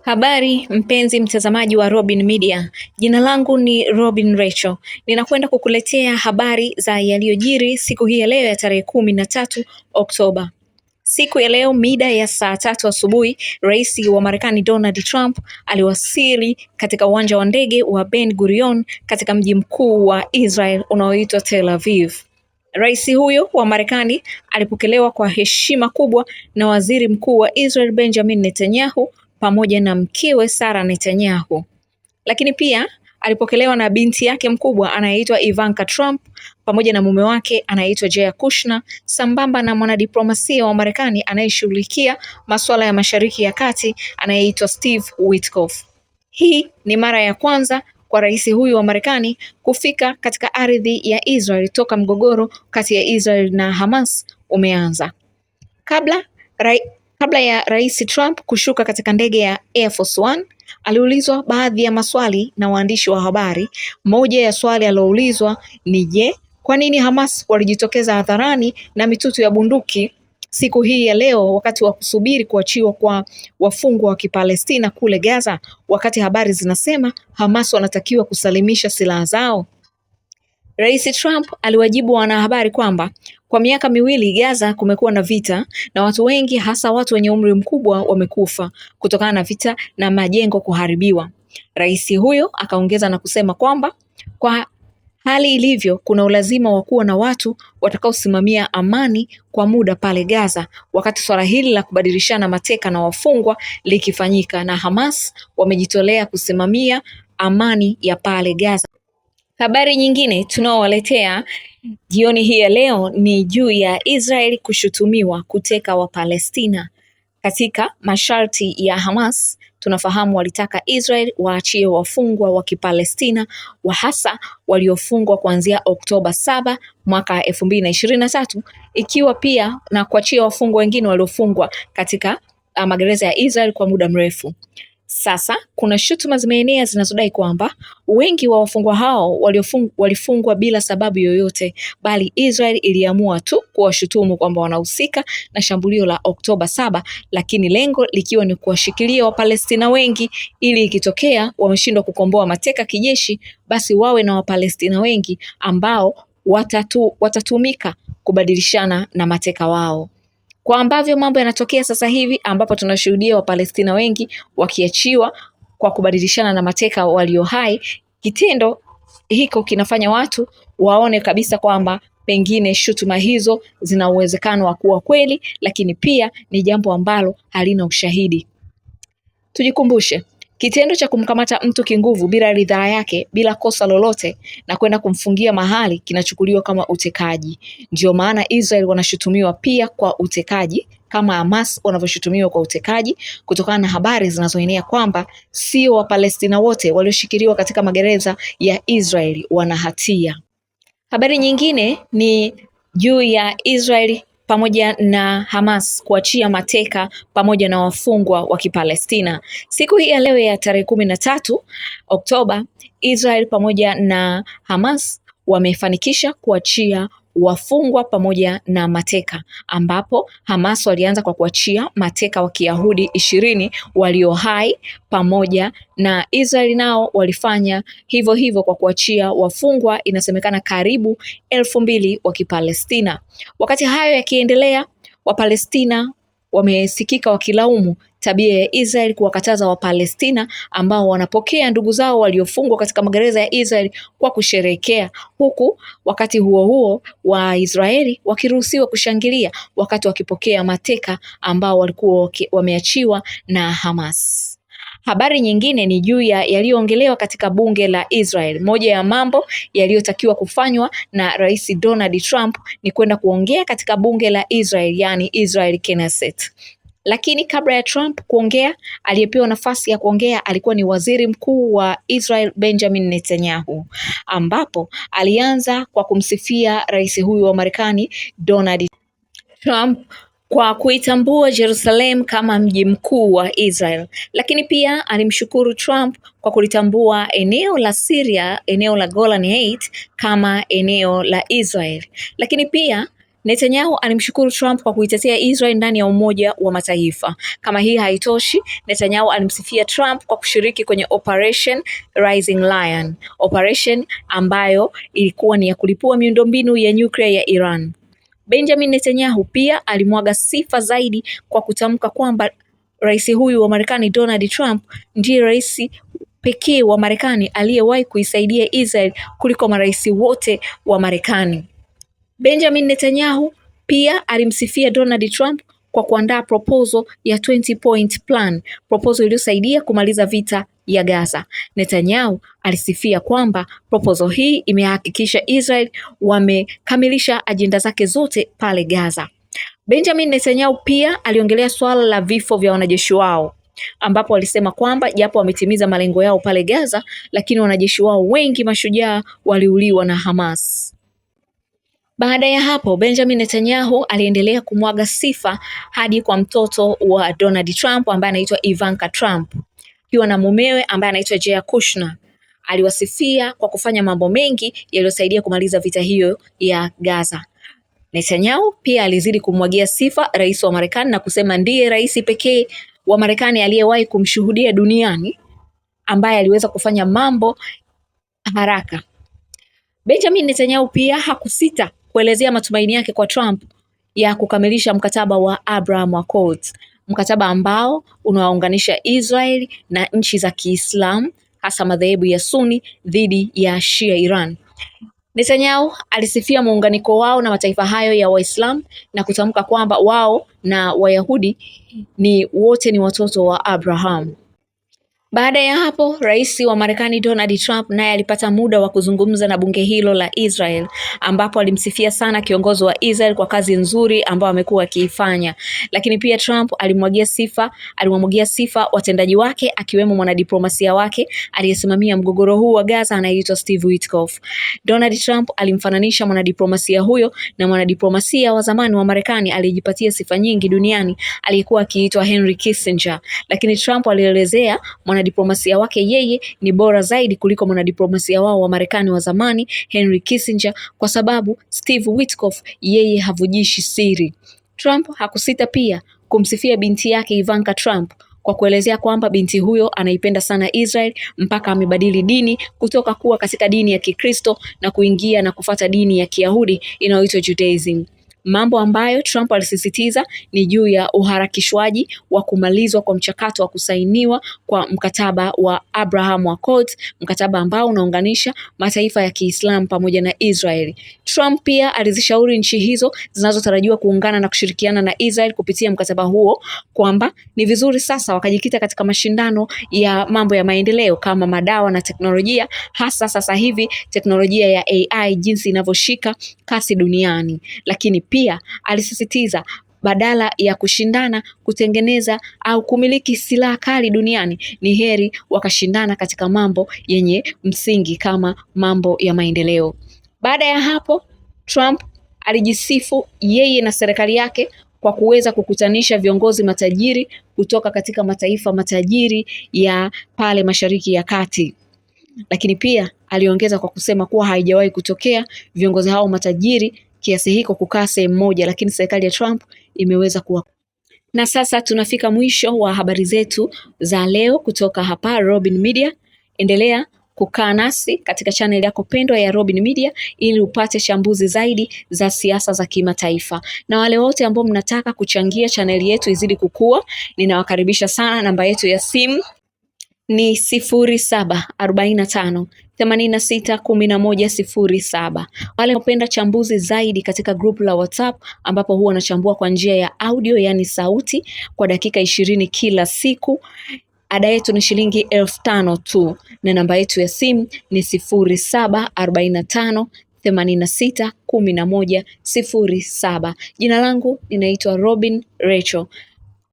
Habari mpenzi mtazamaji wa Robin Media. Jina langu ni Robin Rachel. Ninakwenda kukuletea habari za yaliyojiri siku hii ya leo ya tarehe 13 Oktoba. Siku ya leo mida ya saa 3 asubuhi, Rais wa Marekani Donald Trump aliwasili katika uwanja wa ndege wa Ben Gurion katika mji mkuu wa Israel unaoitwa Tel Aviv. Rais huyo wa Marekani alipokelewa kwa heshima kubwa na Waziri Mkuu wa Israel Benjamin Netanyahu pamoja na mkewe Sarah Netanyahu. Lakini pia alipokelewa na binti yake mkubwa anayeitwa Ivanka Trump pamoja na mume wake anayeitwa Jared Kushner, sambamba na mwanadiplomasia wa Marekani anayeshughulikia masuala ya Mashariki ya Kati anayeitwa Steve Witkoff. Hii ni mara ya kwanza kwa rais huyu wa Marekani kufika katika ardhi ya Israel toka mgogoro kati ya Israel na Hamas umeanza. Kabla ya Rais Trump kushuka katika ndege ya Air Force One, aliulizwa baadhi ya maswali na waandishi wa habari. Moja ya swali aliloulizwa ni je, kwa nini Hamas walijitokeza hadharani na mitutu ya bunduki siku hii ya leo wakati wa kusubiri kuachiwa kwa wafungwa wa Kipalestina kule Gaza, wakati habari zinasema Hamas wanatakiwa kusalimisha silaha zao? Rais Trump aliwajibu wanahabari kwamba kwa miaka miwili Gaza kumekuwa na vita na watu wengi hasa watu wenye umri mkubwa wamekufa kutokana na vita na majengo kuharibiwa. Rais huyo akaongeza na kusema kwamba kwa hali ilivyo kuna ulazima wa kuwa na watu watakaosimamia amani kwa muda pale Gaza, wakati swala hili la kubadilishana mateka na wafungwa likifanyika, na Hamas wamejitolea kusimamia amani ya pale Gaza. Habari nyingine tunaowaletea jioni hii ya leo ni juu ya Israel kushutumiwa kuteka Wapalestina. Katika masharti ya Hamas, tunafahamu walitaka Israel waachie wafungwa wa Kipalestina wa hasa waliofungwa kuanzia Oktoba 7 mwaka 2023, ikiwa pia na kuachia wafungwa wengine waliofungwa katika magereza ya Israel kwa muda mrefu. Sasa kuna shutuma zimeenea zinazodai kwamba wengi wa wafungwa hao walifungwa bila sababu yoyote, bali Israel iliamua tu kuwashutumu kwamba wanahusika na shambulio la Oktoba 7, lakini lengo likiwa ni kuwashikilia Wapalestina wengi ili ikitokea wameshindwa kukomboa mateka kijeshi, basi wawe na Wapalestina wengi ambao watatumika kubadilishana na mateka wao. Kwa ambavyo mambo yanatokea sasa hivi, ambapo tunashuhudia Wapalestina wengi wakiachiwa kwa kubadilishana na mateka walio hai, kitendo hiko kinafanya watu waone kabisa kwamba pengine shutuma hizo zina uwezekano wa kuwa kweli, lakini pia ni jambo ambalo halina ushahidi. Tujikumbushe, kitendo cha kumkamata mtu kinguvu bila ridhaa yake, bila kosa lolote, na kwenda kumfungia mahali kinachukuliwa kama utekaji. Ndio maana Israel wanashutumiwa pia kwa utekaji kama Hamas wanavyoshutumiwa kwa utekaji, kutokana na habari zinazoenea kwamba sio Wapalestina wote walioshikiliwa katika magereza ya Israel wana hatia. Habari nyingine ni juu ya Israel pamoja na Hamas kuachia mateka pamoja na wafungwa wa Kipalestina. Siku hii ya leo ya tarehe 13 Oktoba, Israel pamoja na Hamas wamefanikisha kuachia wafungwa pamoja na mateka, ambapo Hamas walianza kwa kuachia mateka wa Kiyahudi 20 walio hai, pamoja na Israel nao walifanya hivyo hivyo kwa kuachia wafungwa inasemekana karibu 2,000 wa Kipalestina. Wakati hayo yakiendelea, Wapalestina wamesikika wakilaumu tabia ya Israel kuwakataza Wapalestina ambao wanapokea ndugu zao waliofungwa katika magereza ya Israel kwa kusherehekea, huku wakati huo huo Waisraeli wakiruhusiwa kushangilia wakati wakipokea mateka ambao walikuwa wameachiwa na Hamas. Habari nyingine ni juu ya yaliyoongelewa katika bunge la Israel. Moja ya mambo yaliyotakiwa kufanywa na Rais Donald Trump ni kwenda kuongea katika bunge la Israel, yani Israel Knesset. Lakini kabla ya Trump kuongea, aliyepewa nafasi ya kuongea alikuwa ni Waziri Mkuu wa Israel Benjamin Netanyahu, ambapo alianza kwa kumsifia rais huyu wa Marekani Donald Trump kwa kuitambua Jerusalem kama mji mkuu wa Israel. Lakini pia alimshukuru Trump kwa kulitambua eneo la Syria, eneo la Golan Heights kama eneo la Israel. Lakini pia Netanyahu alimshukuru Trump kwa kuitetea Israel ndani ya Umoja wa Mataifa. Kama hii haitoshi, Netanyahu alimsifia Trump kwa kushiriki kwenye Operation Rising Lion, operation ambayo ilikuwa ni ya kulipua miundombinu ya nyuklia ya Iran. Benjamin Netanyahu pia alimwaga sifa zaidi kwa kutamka kwamba rais huyu wa Marekani Donald Trump ndiye rais pekee wa Marekani aliyewahi kuisaidia Israel kuliko marais wote wa Marekani. Benjamin Netanyahu pia alimsifia Donald Trump kwa kuandaa proposal ya 20-point plan, proposal iliyosaidia kumaliza vita ya Gaza. Netanyahu alisifia kwamba proposal hii imehakikisha Israel wamekamilisha ajenda zake zote pale Gaza. Benjamin Netanyahu pia aliongelea swala la vifo vya wanajeshi wao, ambapo alisema kwamba japo wametimiza malengo yao pale Gaza, lakini wanajeshi wao wengi mashujaa waliuliwa na Hamas. Baada ya hapo, Benjamin Netanyahu aliendelea kumwaga sifa hadi kwa mtoto wa Donald Trump ambaye anaitwa Ivanka Trump, akiwa na mumewe ambaye anaitwa Jared Kushner. Aliwasifia kwa kufanya mambo mengi yaliyosaidia kumaliza vita hiyo ya Gaza. Netanyahu pia alizidi kumwagia sifa rais wa Marekani na kusema ndiye rais pekee wa Marekani aliyewahi kumshuhudia duniani ambaye aliweza kufanya mambo haraka. Benjamin Netanyahu pia hakusita kuelezea matumaini yake kwa Trump ya kukamilisha mkataba wa Abraham Accords, mkataba ambao unawaunganisha Israel na nchi za Kiislamu, hasa madhehebu ya Sunni dhidi ya Shia Iran. Netanyahu alisifia muunganiko wao na mataifa hayo ya Waislamu na kutamka kwamba wao na Wayahudi wote ni watoto wa Abraham. Baada ya hapo, rais wa Marekani Donald Trump naye alipata muda wa kuzungumza na bunge hilo la Israel, ambapo alimsifia sana kiongozi wa Israel kwa kazi nzuri ambayo amekuwa akiifanya. Lakini pia Trump alimwagia sifa watendaji wake, akiwemo mwanadiplomasia wake aliyesimamia mgogoro huu wa Gaza anaitwa Steve Witkoff. Donald Trump alimfananisha mwanadiplomasia huyo na mwanadiplomasia wa zamani wa Marekani aliyejipatia sifa nyingi duniani aliyekuwa akiitwa Henry Kissinger. Lakini Trump alielezea mwanadiplomasia wake yeye ni bora zaidi kuliko mwanadiplomasia wao wa Marekani wa zamani Henry Kissinger, kwa sababu Steve Witkoff yeye havujishi siri. Trump hakusita pia kumsifia binti yake Ivanka Trump kwa kuelezea kwamba binti huyo anaipenda sana Israel mpaka amebadili dini kutoka kuwa katika dini ya Kikristo na kuingia na kufuata dini ya Kiyahudi inayoitwa Judaism. Mambo ambayo Trump alisisitiza ni juu ya uharakishwaji wa kumalizwa kwa mchakato wa kusainiwa kwa mkataba wa Abraham Accords, mkataba ambao unaunganisha mataifa ya Kiislamu pamoja na Israeli. Trump pia alizishauri nchi hizo zinazotarajiwa kuungana na kushirikiana na Israel kupitia mkataba huo kwamba ni vizuri sasa wakajikita katika mashindano ya mambo ya maendeleo kama madawa na teknolojia, hasa sasa hivi teknolojia ya AI jinsi inavyoshika kasi duniani. Lakini pia alisisitiza badala ya kushindana kutengeneza au kumiliki silaha kali duniani, ni heri wakashindana katika mambo yenye msingi kama mambo ya maendeleo. Baada ya hapo, Trump alijisifu yeye na serikali yake kwa kuweza kukutanisha viongozi matajiri kutoka katika mataifa matajiri ya pale Mashariki ya Kati. Lakini pia aliongeza kwa kusema kuwa haijawahi kutokea viongozi hao matajiri kiasi hiko kukaa sehemu moja, lakini serikali ya Trump imeweza kuwa. Na sasa tunafika mwisho wa habari zetu za leo kutoka hapa Robin Media. Endelea kukaa nasi katika channel yako pendwa ya Robin Media ili upate chambuzi zaidi za siasa za kimataifa. Na wale wote ambao mnataka kuchangia channel yetu izidi kukua, ninawakaribisha sana. Namba yetu ya simu ni 0745861107. Wale wapenda chambuzi zaidi katika group la WhatsApp ambapo huwa nachambua kwa njia ya audio, yani sauti, kwa dakika 20 kila siku. Ada yetu ni shilingi 5,000 tu, na namba yetu ya simu ni 0745861107. Jina langu ninaitwa Robin Rachel.